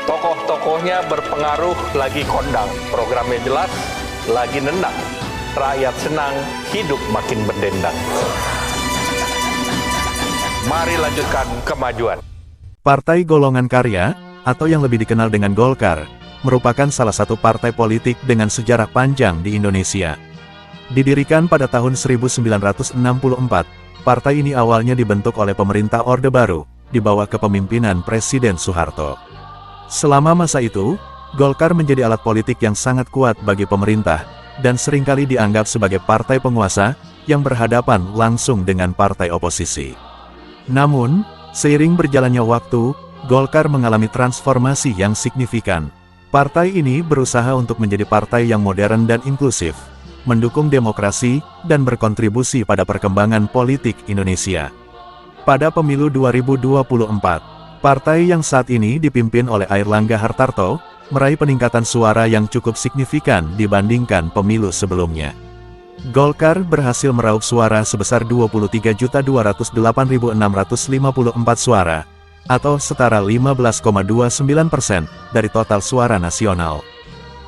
Tokoh-tokohnya berpengaruh lagi kondang, programnya jelas, lagi nendang. Rakyat senang, hidup makin berdendang. Mari lanjutkan kemajuan. Partai Golongan Karya, atau yang lebih dikenal dengan Golkar, merupakan salah satu partai politik dengan sejarah panjang di Indonesia. Didirikan pada tahun 1964, partai ini awalnya dibentuk oleh pemerintah Orde Baru, di bawah kepemimpinan Presiden Soeharto. Selama masa itu, Golkar menjadi alat politik yang sangat kuat bagi pemerintah, dan seringkali dianggap sebagai partai penguasa, yang berhadapan langsung dengan partai oposisi. Namun, seiring berjalannya waktu, Golkar mengalami transformasi yang signifikan. Partai ini berusaha untuk menjadi partai yang modern dan inklusif, mendukung demokrasi, dan berkontribusi pada perkembangan politik Indonesia. Pada pemilu 2024, partai yang saat ini dipimpin oleh Airlangga Hartarto, meraih peningkatan suara yang cukup signifikan dibandingkan pemilu sebelumnya. Golkar berhasil meraup suara sebesar 23.208.654 suara, atau setara 15,29% dari total suara nasional.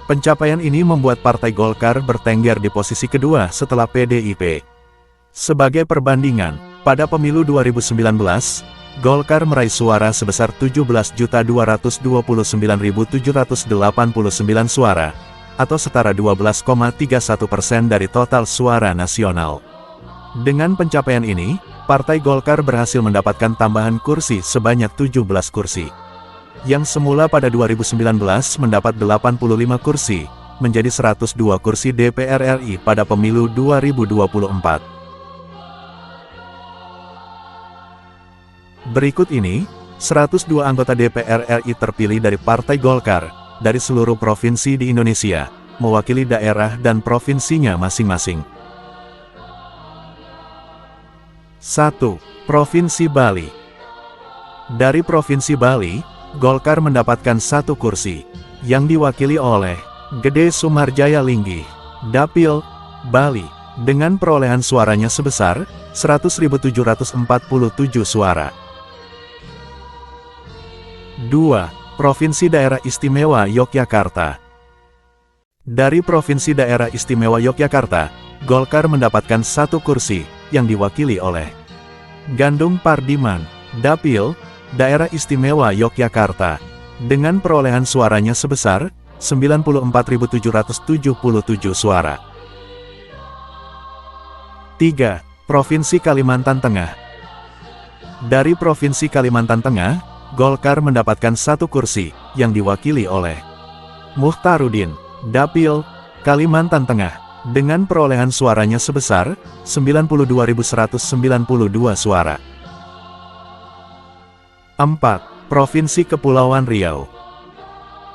Pencapaian ini membuat Partai Golkar bertengger di posisi kedua setelah PDIP. Sebagai perbandingan, pada pemilu 2019, Golkar meraih suara sebesar 17.229.789 suara, atau setara 12,31% dari total suara nasional. Dengan pencapaian ini, Partai Golkar berhasil mendapatkan tambahan kursi sebanyak 17 kursi. Yang semula pada 2019 mendapat 85 kursi, menjadi 102 kursi DPR RI pada pemilu 2024. Berikut ini, 102 anggota DPR RI terpilih dari Partai Golkar, dari seluruh provinsi di Indonesia, mewakili daerah dan provinsinya masing-masing. 1. Provinsi Bali. Dari Provinsi Bali, Golkar mendapatkan 1 kursi, yang diwakili oleh Gede Sumarjaya Linggih, Dapil, Bali, dengan perolehan suaranya sebesar 100.747 suara. 2. Provinsi Daerah Istimewa Yogyakarta. Dari Provinsi Daerah Istimewa Yogyakarta, Golkar mendapatkan 1 kursi, yang diwakili oleh Gandung Pardiman, Dapil, Daerah Istimewa Yogyakarta, dengan perolehan suaranya sebesar 94.777 suara. 3. Provinsi Kalimantan Tengah. Dari Provinsi Kalimantan Tengah, Golkar mendapatkan 1 kursi, yang diwakili oleh Muhtarudin, Dapil, Kalimantan Tengah, dengan perolehan suaranya sebesar 92.192 suara. 4. Provinsi Kepulauan Riau.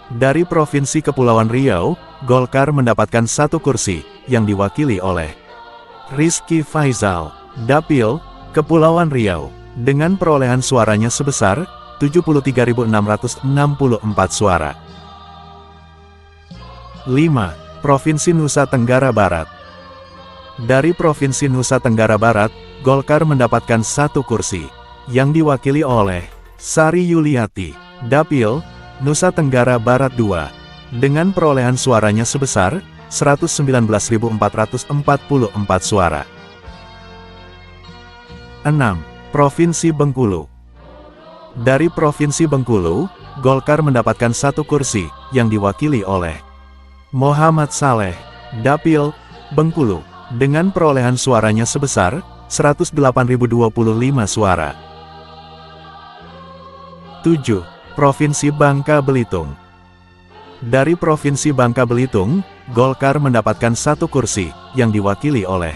Dari Provinsi Kepulauan Riau, Golkar mendapatkan 1 kursi, yang diwakili oleh Rizky Faizal, Dapil, Kepulauan Riau, dengan perolehan suaranya sebesar 73.664 suara. 5. Provinsi Nusa Tenggara Barat. Dari Provinsi Nusa Tenggara Barat, Golkar mendapatkan 1 kursi, yang diwakili oleh Sari Yuliati, Dapil, Nusa Tenggara Barat II, dengan perolehan suaranya sebesar 119.444 suara. 6. Provinsi Bengkulu. Dari Provinsi Bengkulu, Golkar mendapatkan 1 kursi, yang diwakili oleh Muhammad Saleh, Dapil, Bengkulu, dengan perolehan suaranya sebesar 108.025 suara. 7. Provinsi Bangka Belitung. Dari Provinsi Bangka Belitung, Golkar mendapatkan 1 kursi, yang diwakili oleh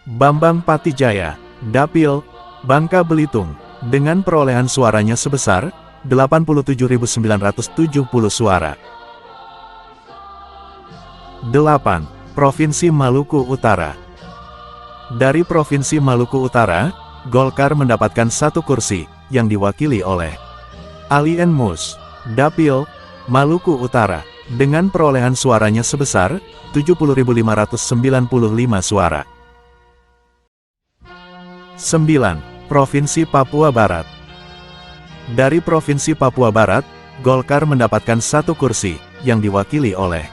Bambang Patijaya, Dapil, Bangka Belitung, dengan perolehan suaranya sebesar 87.970 suara. 8. Provinsi Maluku Utara. Dari Provinsi Maluku Utara, Golkar mendapatkan 1 kursi, yang diwakili oleh Alien Mus, Dapil, Maluku Utara, dengan perolehan suaranya sebesar 70.595 suara. 9. Provinsi Papua Barat. Dari Provinsi Papua Barat, Golkar mendapatkan 1 kursi, yang diwakili oleh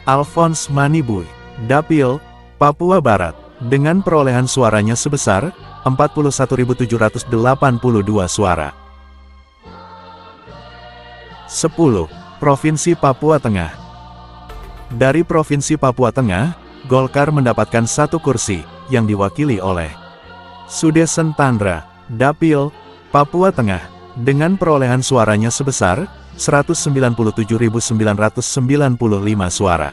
Alphonse Manibuy, Dapil, Papua Barat, dengan perolehan suaranya sebesar 41.782 suara. 10. Provinsi Papua Tengah. Dari Provinsi Papua Tengah, Golkar mendapatkan 1 kursi, yang diwakili oleh Sudesen Tandra, Dapil, Papua Tengah, dengan perolehan suaranya sebesar 197.995 suara.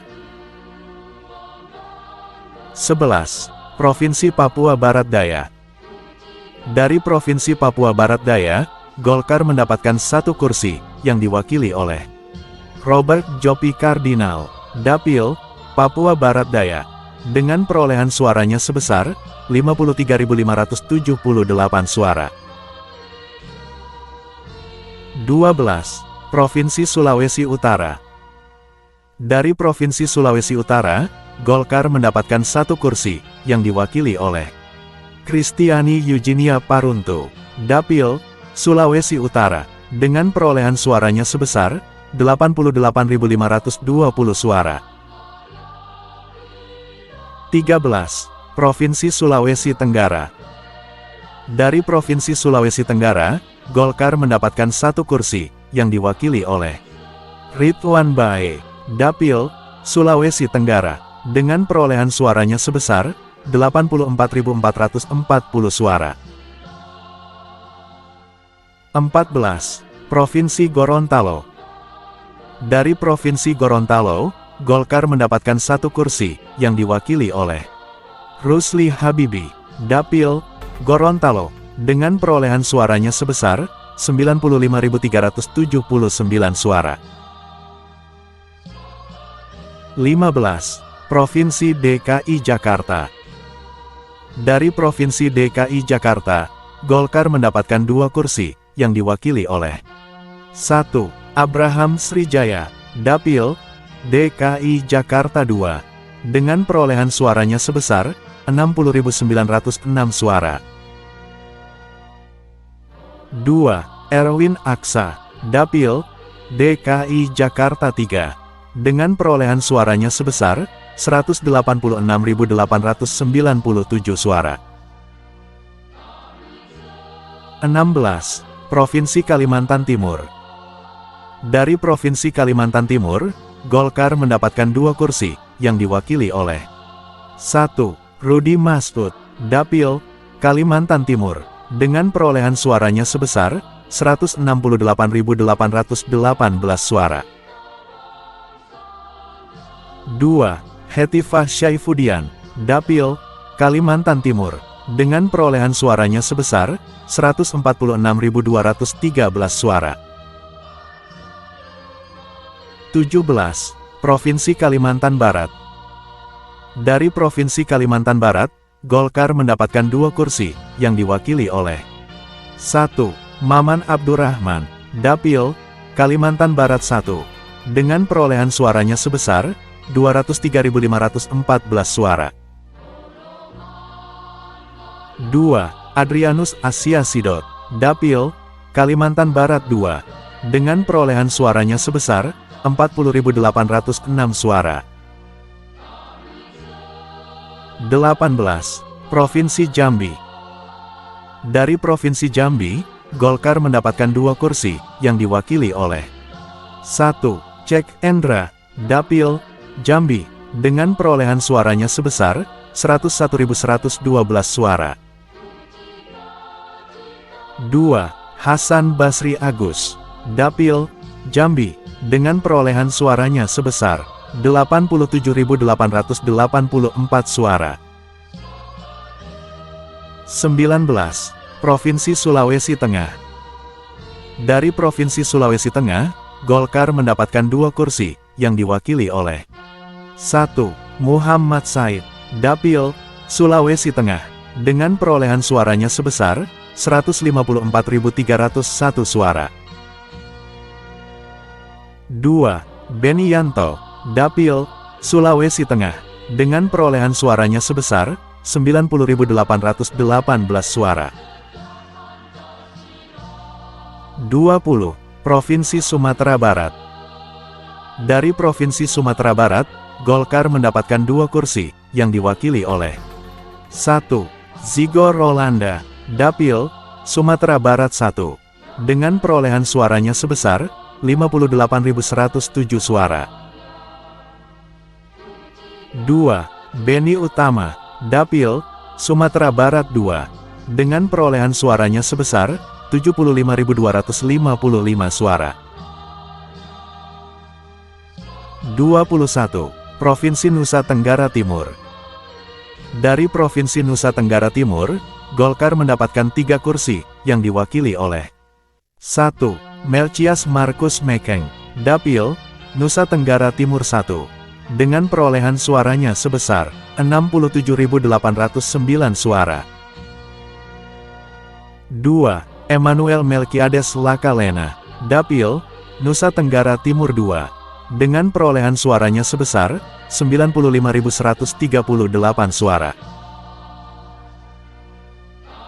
11. Provinsi Papua Barat Daya. Dari Provinsi Papua Barat Daya, Golkar mendapatkan 1 kursi, yang diwakili oleh Robert Jopi Kardinal, Dapil, Papua Barat Daya, dengan perolehan suaranya sebesar 53.578 suara. 12. Provinsi Sulawesi Utara. Dari Provinsi Sulawesi Utara, Golkar mendapatkan 1 kursi, yang diwakili oleh Kristiani Eugenia Paruntu, Dapil, Sulawesi Utara, dengan perolehan suaranya sebesar 88.520 suara. 13. Provinsi Sulawesi Tenggara. Dari Provinsi Sulawesi Tenggara, Golkar mendapatkan 1 kursi, yang diwakili oleh Ridwan Bae, Dapil, Sulawesi Tenggara, dengan perolehan suaranya sebesar 84.440 suara. 14. Provinsi Gorontalo. Dari Provinsi Gorontalo, Golkar mendapatkan 1 kursi, yang diwakili oleh Rusli Habibi, Dapil, Gorontalo, dengan perolehan suaranya sebesar 95.379 suara. 15. Provinsi DKI Jakarta. Dari Provinsi DKI Jakarta, Golkar mendapatkan 2 kursi, yang diwakili oleh 1. Abraham Srijaya, Dapil, DKI Jakarta 2, dengan perolehan suaranya sebesar 60.906 suara. 2. Erwin Aksa, Dapil, DKI Jakarta 3, dengan perolehan suaranya sebesar 186.897 suara. 16. Provinsi Kalimantan Timur. Dari Provinsi Kalimantan Timur, Golkar mendapatkan 2 kursi, yang diwakili oleh 1. Rudi Masud, Dapil, Kalimantan Timur, dengan perolehan suaranya sebesar 168.818 suara. 2. Hetifah Syaifudian, Dapil, Kalimantan Timur, dengan perolehan suaranya sebesar 146.213 suara. 17. Provinsi Kalimantan Barat. Dari Provinsi Kalimantan Barat, Golkar mendapatkan 2 kursi, yang diwakili oleh 1. Maman Abdurrahman, Dapil, Kalimantan Barat 1, dengan perolehan suaranya sebesar 203.514 suara. 2. Adrianus Asia Sidot, Dapil, Kalimantan Barat 2, dengan perolehan suaranya sebesar 40.806 suara. 18. Provinsi Jambi. Dari Provinsi Jambi, Golkar mendapatkan 2 kursi, yang diwakili oleh 1. Cek Endra, Dapil, Jambi, dengan perolehan suaranya sebesar 101.112 suara. 2. Hasan Basri Agus, Dapil, Jambi, dengan perolehan suaranya sebesar 87.884 suara. 19. Provinsi Sulawesi Tengah. Dari Provinsi Sulawesi Tengah, Golkar mendapatkan 2 kursi, yang diwakili oleh 1. Muhammad Said, Dapil, Sulawesi Tengah, dengan perolehan suaranya sebesar 154.301 suara. 2. Beni Yanto, Dapil, Sulawesi Tengah, dengan perolehan suaranya sebesar 90.818 suara. 20. Provinsi Sumatera Barat. Dari Provinsi Sumatera Barat, Golkar mendapatkan 2 kursi, yang diwakili oleh 1. Zigor Rolanda, Dapil, Sumatera Barat 1, dengan perolehan suaranya sebesar 58.107 suara. 2. Beni Utama, Dapil, Sumatera Barat 2, dengan perolehan suaranya sebesar 75.255 suara. 21. Provinsi Nusa Tenggara Timur. Dari Provinsi Nusa Tenggara Timur, Golkar mendapatkan 3 kursi, yang diwakili oleh 1. Melchias Markus Mekeng, Dapil, Nusa Tenggara Timur 1, dengan perolehan suaranya sebesar 67.809 suara. 2. Emmanuel Melkiades Lakalena, Dapil, Nusa Tenggara Timur 2, dengan perolehan suaranya sebesar 95.138 suara.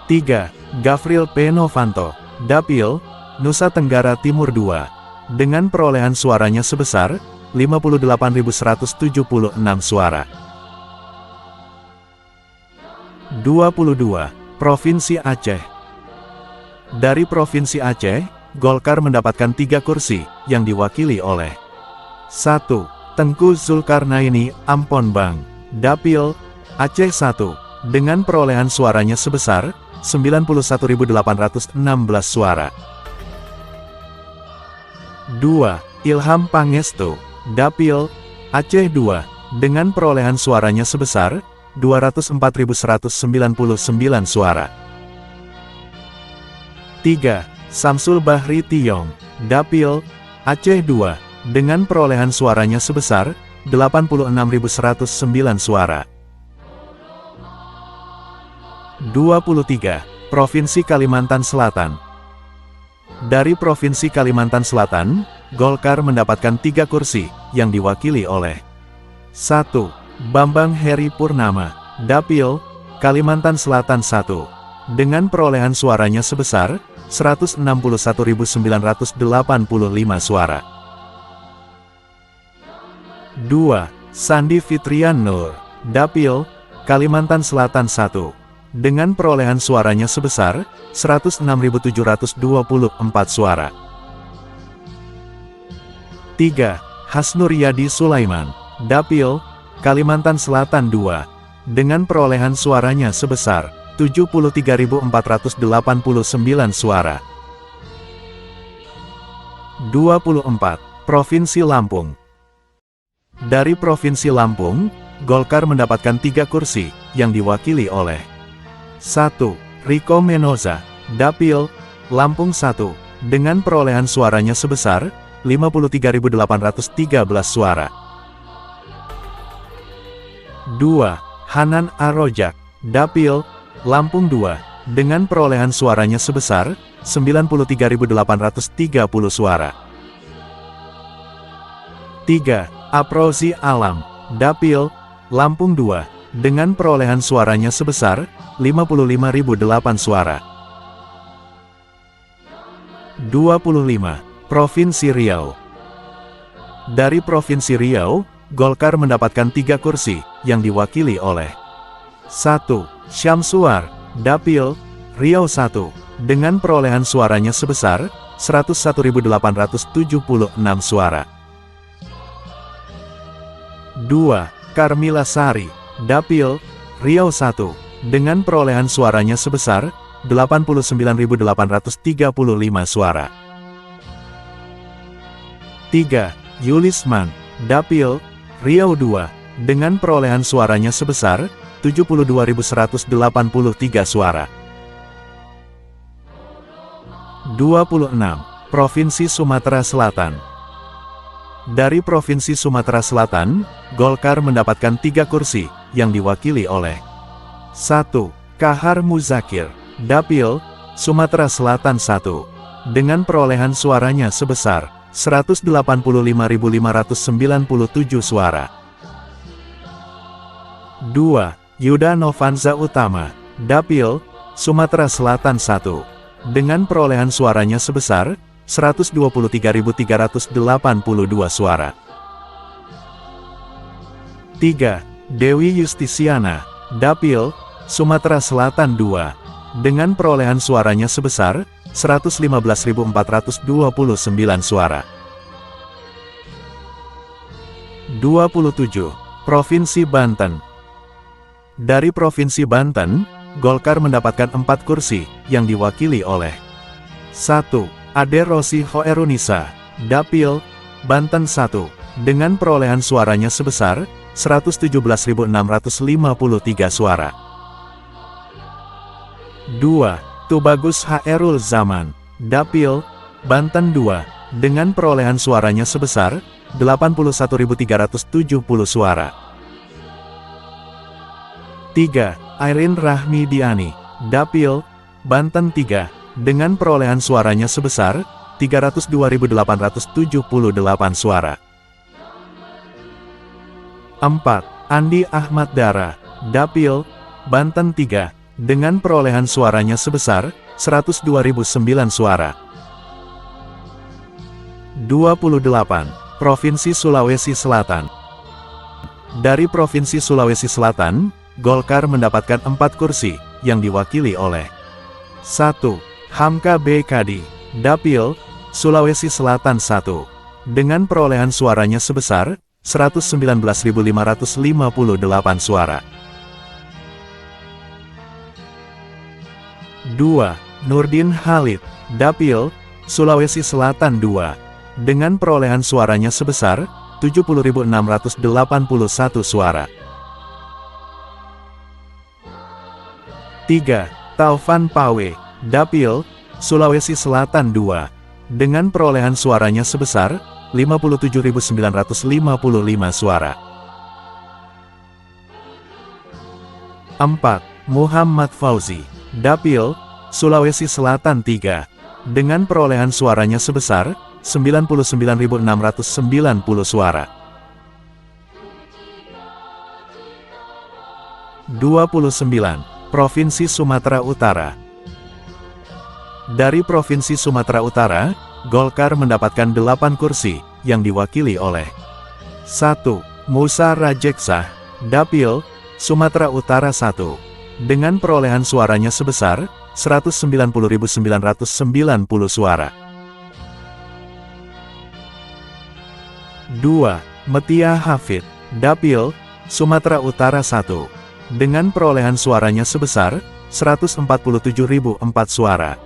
3. Gafril P. Novanto, Dapil, Nusa Tenggara Timur 2, dengan perolehan suaranya sebesar 58.176 suara. 22. Provinsi Aceh. Dari Provinsi Aceh, Golkar mendapatkan 3 kursi, yang diwakili oleh 1. Tengku Zulkarnaini Amponbang, Dapil, Aceh 1, dengan perolehan suaranya sebesar 91.816 suara. 2. Ilham Pangestu, Dapil, Aceh 2, dengan perolehan suaranya sebesar 204.199 suara. 3. Samsul Bahri Tiyong, Dapil, Aceh 2, dengan perolehan suaranya sebesar 86.109 suara. 23. Provinsi Kalimantan Selatan. Dari Provinsi Kalimantan Selatan, Golkar mendapatkan 3 kursi, yang diwakili oleh 1. Bambang Heri Purnama, Dapil, Kalimantan Selatan 1, dengan perolehan suaranya sebesar 161.985 suara. 2. Sandi Fitrian Nur, Dapil, Kalimantan Selatan 1, dengan perolehan suaranya sebesar 106.724 suara. 3. Hasnur Yadi Sulaiman, Dapil, Kalimantan Selatan 2, dengan perolehan suaranya sebesar 73.489 suara. 24. Provinsi Lampung. Dari Provinsi Lampung, Golkar mendapatkan 3 kursi, yang diwakili oleh 1. Rico Menoza, Dapil, Lampung 1, dengan perolehan suaranya sebesar 53.813 suara. 2. Hanan Arojak, Dapil, Lampung 2, dengan perolehan suaranya sebesar 93.830 suara. 3. Aprozi Alam, Dapil, Lampung 2, dengan perolehan suaranya sebesar 55.008 suara. 25. Provinsi Riau. Dari Provinsi Riau, Golkar mendapatkan 3 kursi, yang diwakili oleh 1. Syamsuar, Dapil, Riau 1, dengan perolehan suaranya sebesar 101.876 suara. 2. Karmila Sari, Dapil, Riau 1, dengan perolehan suaranya sebesar 89.835 suara. 3. Yulisman, Dapil, Riau 2, dengan perolehan suaranya sebesar 72.183 suara. 26. Provinsi Sumatera Selatan. Dari Provinsi Sumatera Selatan, Golkar mendapatkan 3 kursi, yang diwakili oleh 1. Kahar Muzakir, Dapil, Sumatera Selatan 1, dengan perolehan suaranya sebesar 185.597 suara. 2. Yuda Novanza Utama, Dapil, Sumatera Selatan 1, dengan perolehan suaranya sebesar 123.382 suara. 3. Dewi Justisiana, Dapil, Sumatera Selatan 2, dengan perolehan suaranya sebesar 115.429 suara. 27. Provinsi Banten. Dari Provinsi Banten, Golkar mendapatkan 4 kursi, yang diwakili oleh 1. Ade Rosi Hoerunisa, Dapil, Banten 1, dengan perolehan suaranya sebesar 117.653 suara. 2. Tubagus Haerul Zaman, Dapil, Banten 2, dengan perolehan suaranya sebesar 81.370 suara. 3. Airin Rahmi Diani, Dapil, Banten 3, dengan perolehan suaranya sebesar 302.878 suara. 4. Andi Ahmad Dara, Dapil, Banten 3, dengan perolehan suaranya sebesar 102.009 suara. 28. Provinsi Sulawesi Selatan. Dari Provinsi Sulawesi Selatan, Golkar mendapatkan 4 kursi, yang diwakili oleh 1. Hamka B. Kadi, Dapil, Sulawesi Selatan 1, dengan perolehan suaranya sebesar 119.558 suara. 2. Nurdin Halid, Dapil, Sulawesi Selatan 2, dengan perolehan suaranya sebesar 70.681 suara. 3. Taufan Pawe, Dapil, Sulawesi Selatan 2, dengan perolehan suaranya sebesar 57.955 suara. 4. Muhammad Fauzi, Dapil, Sulawesi Selatan 3, dengan perolehan suaranya sebesar 99.690 suara. 29. Provinsi Sumatera Utara. Dari Provinsi Sumatera Utara, Golkar mendapatkan 8 kursi, yang diwakili oleh 1. Musa Rajeksah, Dapil, Sumatera Utara 1, dengan perolehan suaranya sebesar 190.990 suara. 2. Metia Hafid, Dapil, Sumatera Utara 1, dengan perolehan suaranya sebesar 147.004 suara.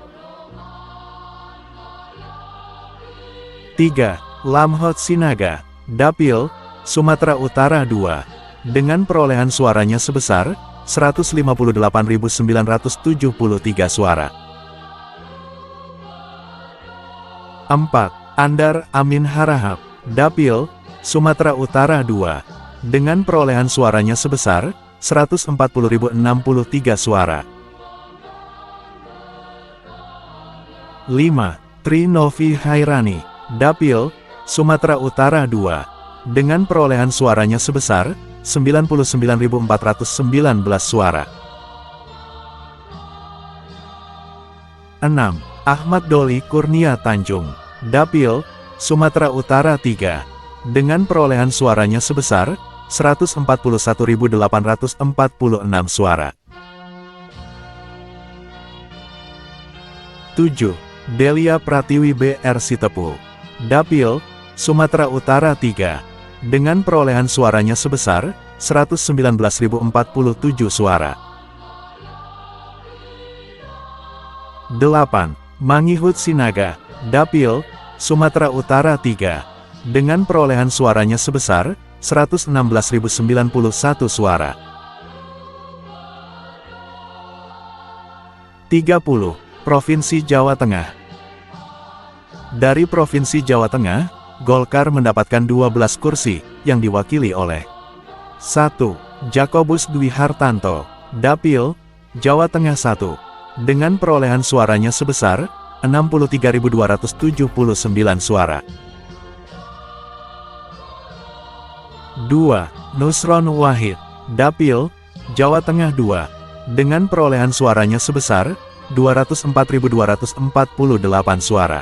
3. Lamhot Sinaga, Dapil, Sumatera Utara 2, dengan perolehan suaranya sebesar 158.973 suara. 4. Andar Amin Harahap, Dapil, Sumatera Utara 2, dengan perolehan suaranya sebesar 140.063 suara. 5. Tri Novi Hairani, Dapil, Sumatera Utara 2, dengan perolehan suaranya sebesar 99.419 suara. 6. Ahmad Doli Kurnia Tanjung, Dapil, Sumatera Utara 3, dengan perolehan suaranya sebesar 141.846 suara. 7. Delia Pratiwi BR Sitepu, Dapil, Sumatera Utara 3, dengan perolehan suaranya sebesar 119.047 suara. 8. Mangihut Sinaga, Dapil, Sumatera Utara 3, dengan perolehan suaranya sebesar 116.091 suara. 30. Provinsi Jawa Tengah. Dari Provinsi Jawa Tengah, Golkar mendapatkan 12 kursi, yang diwakili oleh 1. Jakobus Dwi Hartanto, Dapil, Jawa Tengah 1, dengan perolehan suaranya sebesar 63.279 suara. 2. Nusron Wahid, Dapil, Jawa Tengah 2, dengan perolehan suaranya sebesar 204.248 suara.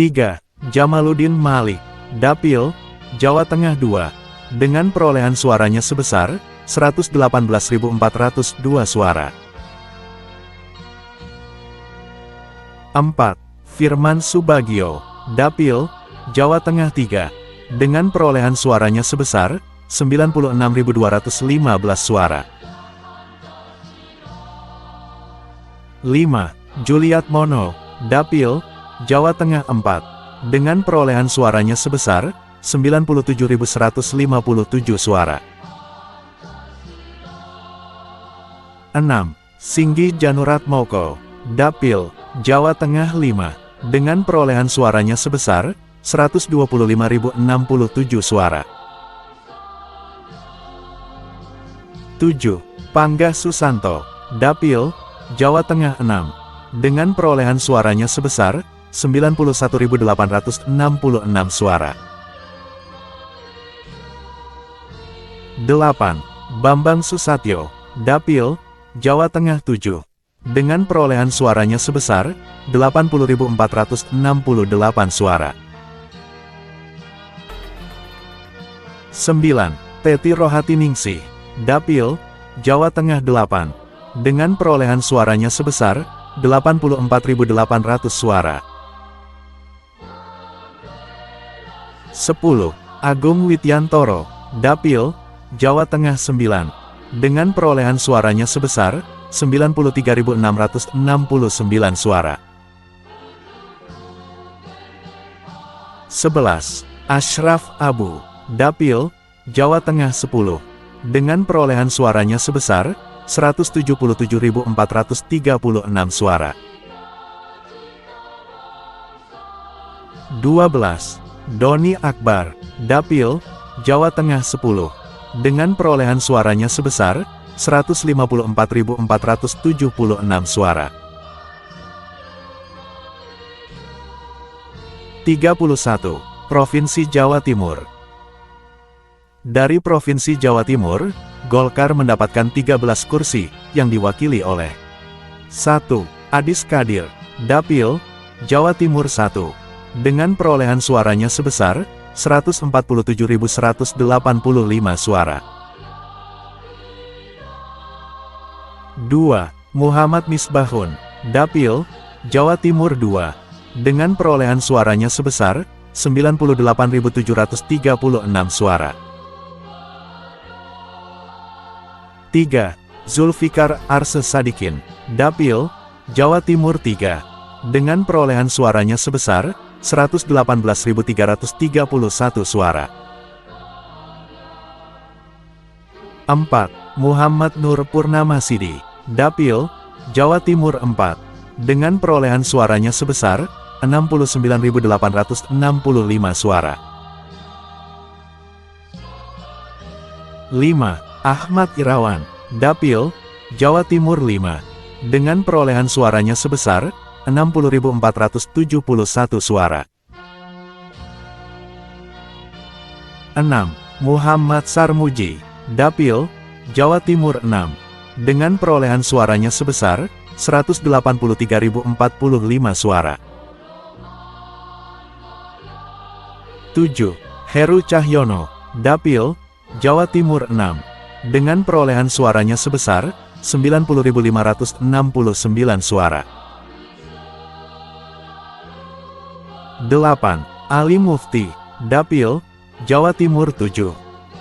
3. Jamaluddin Malik, Dapil, Jawa Tengah 2, dengan perolehan suaranya sebesar 118.402 suara. 4. Firman Subagio, Dapil, Jawa Tengah 3, dengan perolehan suaranya sebesar 96.215 suara. 5. Juliat Mono, Dapil, Jawa Tengah 4, dengan perolehan suaranya sebesar 97.157 suara. 6. Singgi Januratmoko, Dapil, Jawa Tengah 5, dengan perolehan suaranya sebesar 125.067 suara. 7. Panggah Susanto, Dapil, Jawa Tengah 6, dengan perolehan suaranya sebesar 91.866 suara. 8. Bambang Susatyo, Dapil, Jawa Tengah 7, dengan perolehan suaranya sebesar 80.468 suara. 9. Teti Rohatiningsih, Dapil, Jawa Tengah 8, dengan perolehan suaranya sebesar 84.800 suara. 10. Agung Widyantoro, Dapil, Jawa Tengah 9, dengan perolehan suaranya sebesar 93.669 suara. 11. Ashraf Abu, Dapil, Jawa Tengah 10, dengan perolehan suaranya sebesar 177.436 suara. 12. Doni Akbar, Dapil, Jawa Tengah 10, dengan perolehan suaranya sebesar 154.476 suara. 31. Provinsi Jawa Timur. Dari Provinsi Jawa Timur, Golkar mendapatkan 13 kursi, yang diwakili oleh 1. Adis Kadir, Dapil, Jawa Timur 1, dengan perolehan suaranya sebesar 147.185 suara. 2. Muhammad Misbahun, Dapil, Jawa Timur 2, dengan perolehan suaranya sebesar 98.736 suara. 3. Zulfikar Arse Sadikin, Dapil, Jawa Timur 3, dengan perolehan suaranya sebesar 118.331 suara. 4. Muhammad Nur Purnamasidi, Dapil, Jawa Timur 4, dengan perolehan suaranya sebesar 69.865 suara. 5. Ahmad Irawan, Dapil, Jawa Timur 5, dengan perolehan suaranya sebesar 60.471 suara. 6. Muhammad Sarmuji, Dapil, Jawa Timur 6, dengan perolehan suaranya sebesar 183.045 suara. 7. Heru Cahyono, Dapil, Jawa Timur 6, dengan perolehan suaranya sebesar 90.569 suara. 8. Ali Mufti, Dapil, Jawa Timur 7,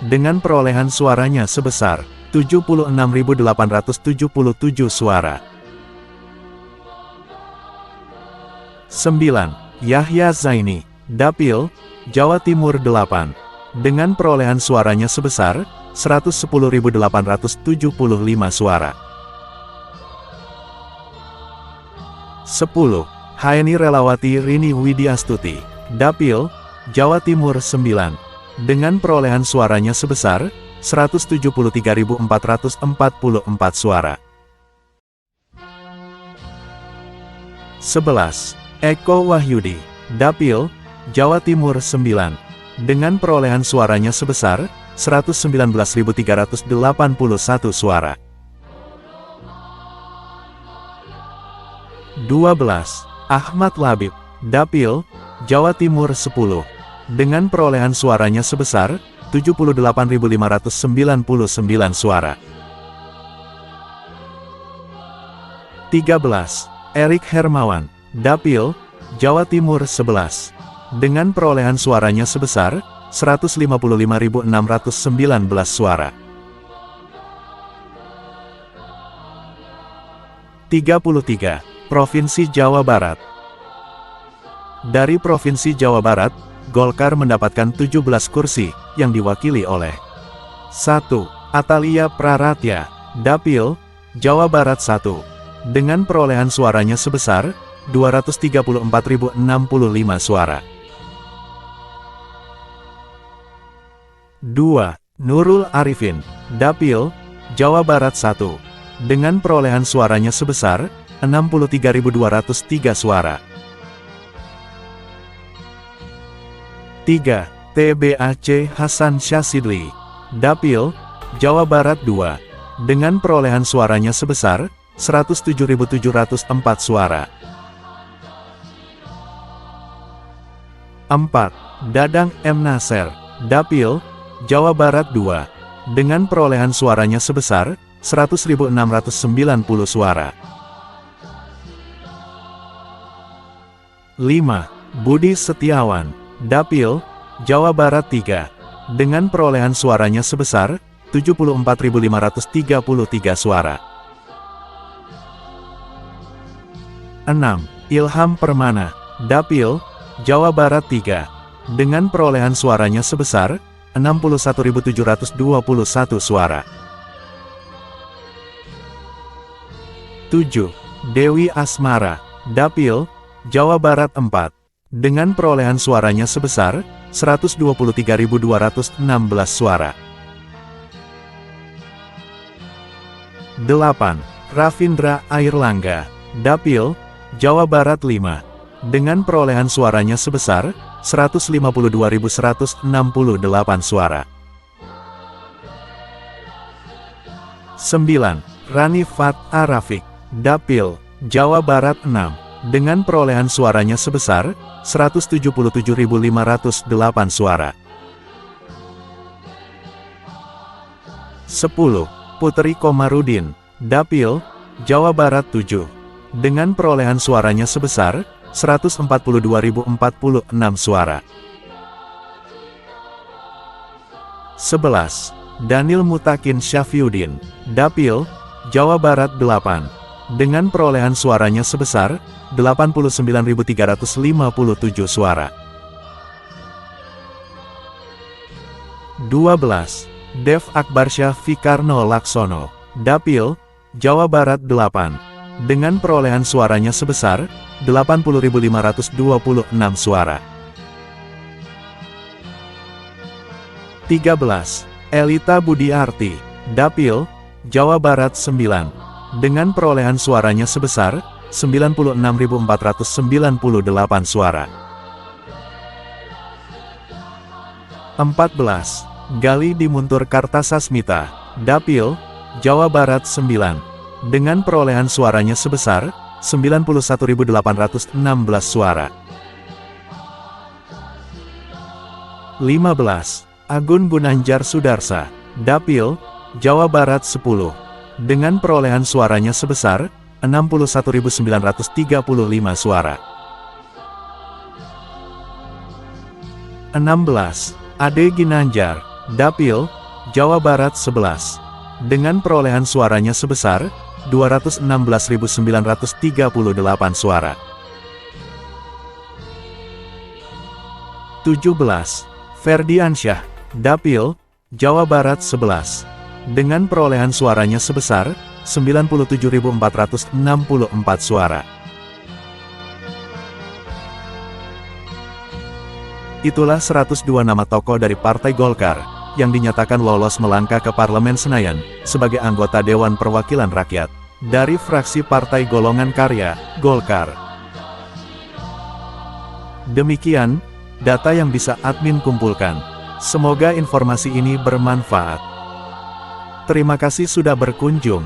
dengan perolehan suaranya sebesar 76.877 suara. 9. Yahya Zaini, Dapil, Jawa Timur 8, dengan perolehan suaranya sebesar 110.875 suara. 10. Haeni Relawati Rini Widiastuti, Dapil, Jawa Timur 9, dengan perolehan suaranya sebesar 173.444 suara. 11. Eko Wahyudi, Dapil, Jawa Timur 9, dengan perolehan suaranya sebesar 119.381 suara. 12. Ahmad Labib, Dapil, Jawa Timur 10, dengan perolehan suaranya sebesar 78.599 suara. 13. Erik Hermawan, Dapil, Jawa Timur 11, dengan perolehan suaranya sebesar 155.619 suara. 33. Provinsi Jawa Barat. Dari Provinsi Jawa Barat, Golkar mendapatkan 17 kursi, yang diwakili oleh 1. Atalia Praratya, Dapil, Jawa Barat 1, dengan perolehan suaranya sebesar 234.065 suara. 2. Nurul Arifin, Dapil, Jawa Barat 1, dengan perolehan suaranya sebesar 63.203 suara. 3. TBAC Hasan Syazili, Dapil, Jawa Barat 2, dengan perolehan suaranya sebesar 107.704 suara. 4. Dadang M. Nasser, Dapil, Jawa Barat 2, dengan perolehan suaranya sebesar 100.690 suara. 5. Budi Setiawan, Dapil, Jawa Barat 3, dengan perolehan suaranya sebesar 74.533 suara. 6. Ilham Permana, Dapil, Jawa Barat 3, dengan perolehan suaranya sebesar 61.721 suara. 7. Dewi Asmara, Dapil, Jawa Barat 4, dengan perolehan suaranya sebesar 123.216 suara. 8. Ravindra Airlangga, Dapil, Jawa Barat 5, dengan perolehan suaranya sebesar 152.168 suara. 9. Ranifat Arafik, Dapil, Jawa Barat 6, dengan perolehan suaranya sebesar 177.508 suara. 10. Putri Komarudin, Dapil, Jawa Barat 7, dengan perolehan suaranya sebesar 142.046 suara. 11. Daniel Mutakin Syafyuddin, Dapil, Jawa Barat 8, dengan perolehan suaranya sebesar 89.357 suara. 12. Dev Akbarsyah Fikarno Laksono, Dapil, Jawa Barat 8, dengan perolehan suaranya sebesar 80.526 suara. 13. Elita Budiarti, Dapil, Jawa Barat 9, dengan perolehan suaranya sebesar 96.498 suara. 14. Gali Dimuntur Kartasasmita, Dapil, Jawa Barat 9, dengan perolehan suaranya sebesar 91.816 suara. 15. Agun Gunanjar Sudarsa, Dapil, Jawa Barat 10, dengan perolehan suaranya sebesar 61.935 suara. 16. Ade Ginanjar, Dapil, Jawa Barat 11, dengan perolehan suaranya sebesar 216.938 suara. 17. Ferdiansyah, Dapil, Jawa Barat 11, dengan perolehan suaranya sebesar 97.464 suara. Itulah 102 nama tokoh dari Partai Golkar, yang dinyatakan lolos melangkah ke Parlemen Senayan, sebagai anggota Dewan Perwakilan Rakyat, dari fraksi Partai Golongan Karya, Golkar. Demikian, data yang bisa admin kumpulkan. Semoga informasi ini bermanfaat. Terima kasih sudah berkunjung.